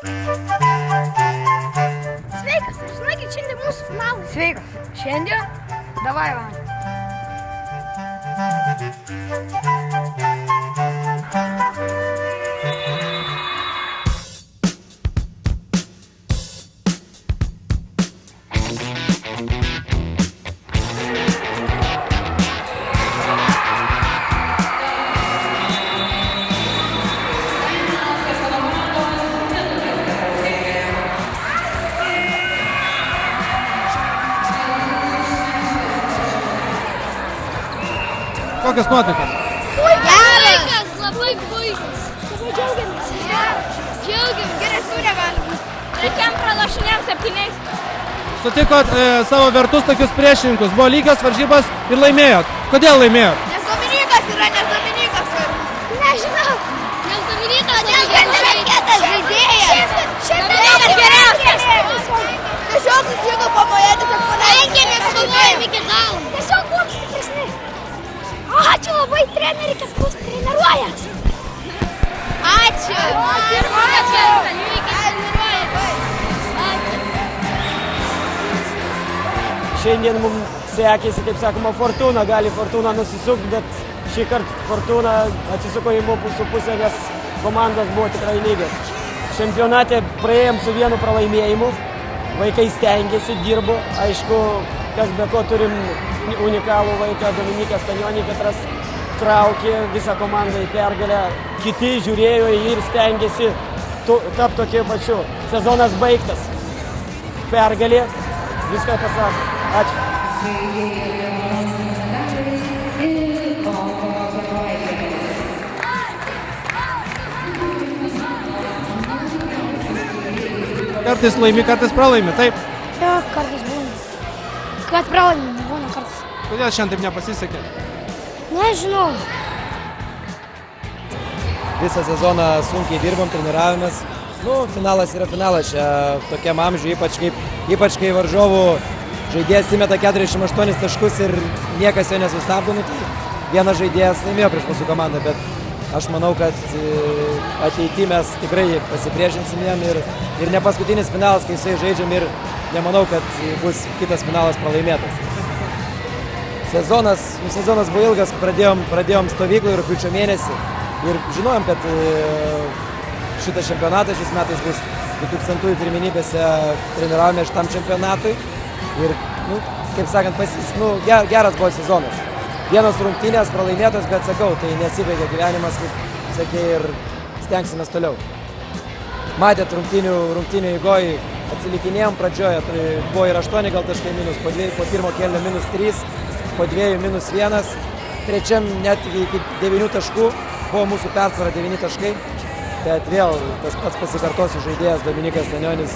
Sveikas, žinokit, šiandien mūsų finalas. Sveikas. Šiandien? Davai, man. Kokios nuotaikos? Geras, labai puikus. Džiaugiamės. Džiaugiamės. Geresnių negali būti. Reikėm pralašinėm 7. Sutikot savo vertus tokius priešininkus, buvo lygios varžybos ir laimėjot. Kodėl laimėjot? Nes Dominykas yra, nes Dominykas yra. Nežinau. Nes Dominykas yra žaidėjas. Šiandien geriausias. Tiesiog susigo pamoje, tiesiog panaikėmės, kovojom iki galo. Tiesiog buvom stipresni. Ačiū labai, treneri, kad mus treniruojat. Ačiū. Šiandien mums sekėsi, kaip sakoma, fortūna. Gali fortūna nusisukti, bet šį kartą fortūna atsisuko į mūsų pusę, nes komandos buvo tikrai lygios. Čempionate praėjom su vienu pralaimėjimu. Vaikai stengiasi, dirbo. Aišku, kas be ko turim unikalų vaiką Dominiką Stanionį, Petras traukė visą komandą į pergalę. Kiti žiūrėjo ir stengiasi tapti tokiu pačiu. Sezonas baigtas. Pergalė. Viską pasako. Ačiū. Kartais laimi, kartais pralaimi, taip? Jo, kartais būna. Kad pralaimi, būna kartais. Kodėl šiandien taip nepasisekė? Nežinau. Visą sezoną sunkiai dirbom, treniravomės. Finalas yra finalas čia tokiam amžiui, ypač kai varžovų žaidėjas įmeta 48 taškus ir niekas jo nesustabdo. Tai vienas žaidėjas laimėjo prieš mūsų komandą, bet aš manau, kad ateityje mes tikrai pasipriešinsim jam ir ne paskutinis finalas, kai jisai žaidžiam ir nemanau, kad bus kitas finalas pralaimėtas. Sezonas buvo ilgas, pradėjom stovyklą rugpjūčio mėnesį ir žinojom, kad šitas čempionatas šiais metais bus 2000-ųjų pirmenybėse, treniravome šitam čempionatui ir, kaip sakant, geras buvo sezonas. Vienos rungtynės pralaimėtos, bet sakau, tai nesibaigė gyvenimas, kaip sakė, ir stengsimės toliau. Matėt rungtynių eigoj, atsilikinėjom pradžioje, tai buvo ir 8 gal taškai minus, po pirmo kėlinio minus 3, po 2 minus 1, trečiam net iki 9 taškų, buvo mūsų persvara 9 taškai, bet vėl tas pats pasikartosiu žaidėjas Dominikas Stanionis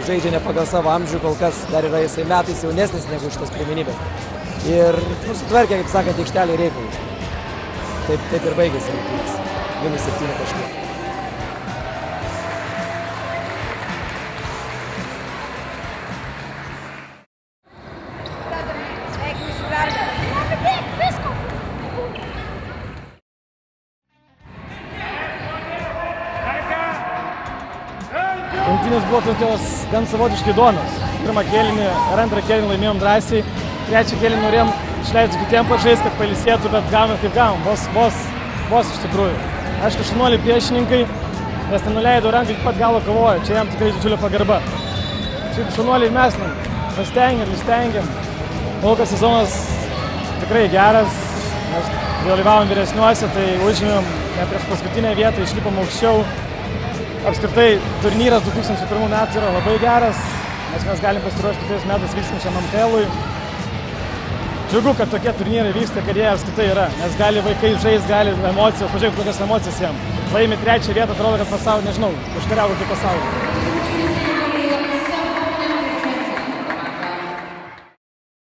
žaidžia ne pagal savo amžių, kol kas dar yra jisai metais jaunesnis negu šitas pirmenybės. Ir sutvarkė, kaip sakant, aikštelį reikalus. Taip ir baigėsi rungtynės. Minus 7 taškai. Rungtynės buvo tokios gan savotiškai įdomios. Pirmą kėlinį ir antrą kėlinį laimėjom drąsiai. Trečią kėlinį norėjom išleisti kitiem pažaisti, kad pailsėtų, bet gavome kaip gavom. Vos iš tikrųjų. Aišku, 11 priešininkai, nes nenuleido ranką iki pat galo kovojo. Čia jam tikrai didžiulė pagarba. Šiaip 11 mes stengiam. Manau, kad sezonas tikrai geras. Mes dalyvavom vyresniuose, tai užėmėm ne prieš paskutinę vietą, išlipom aukščiau. Apskritai, turnyras 2001 metų yra labai geras, nes mes galim pasiruošti kitais metais vykstančiam MPL-ui. Džiugu, kad tokie turnyrai vyksta, kad jie apskritai yra, nes gali vaikai žaisti, gali emocijos, pažiūrėk, kokias emocijas jam. Laimi 3 vietą, atrodo, kad pasaulį, nežinau, užkariavo kaip pasaulį.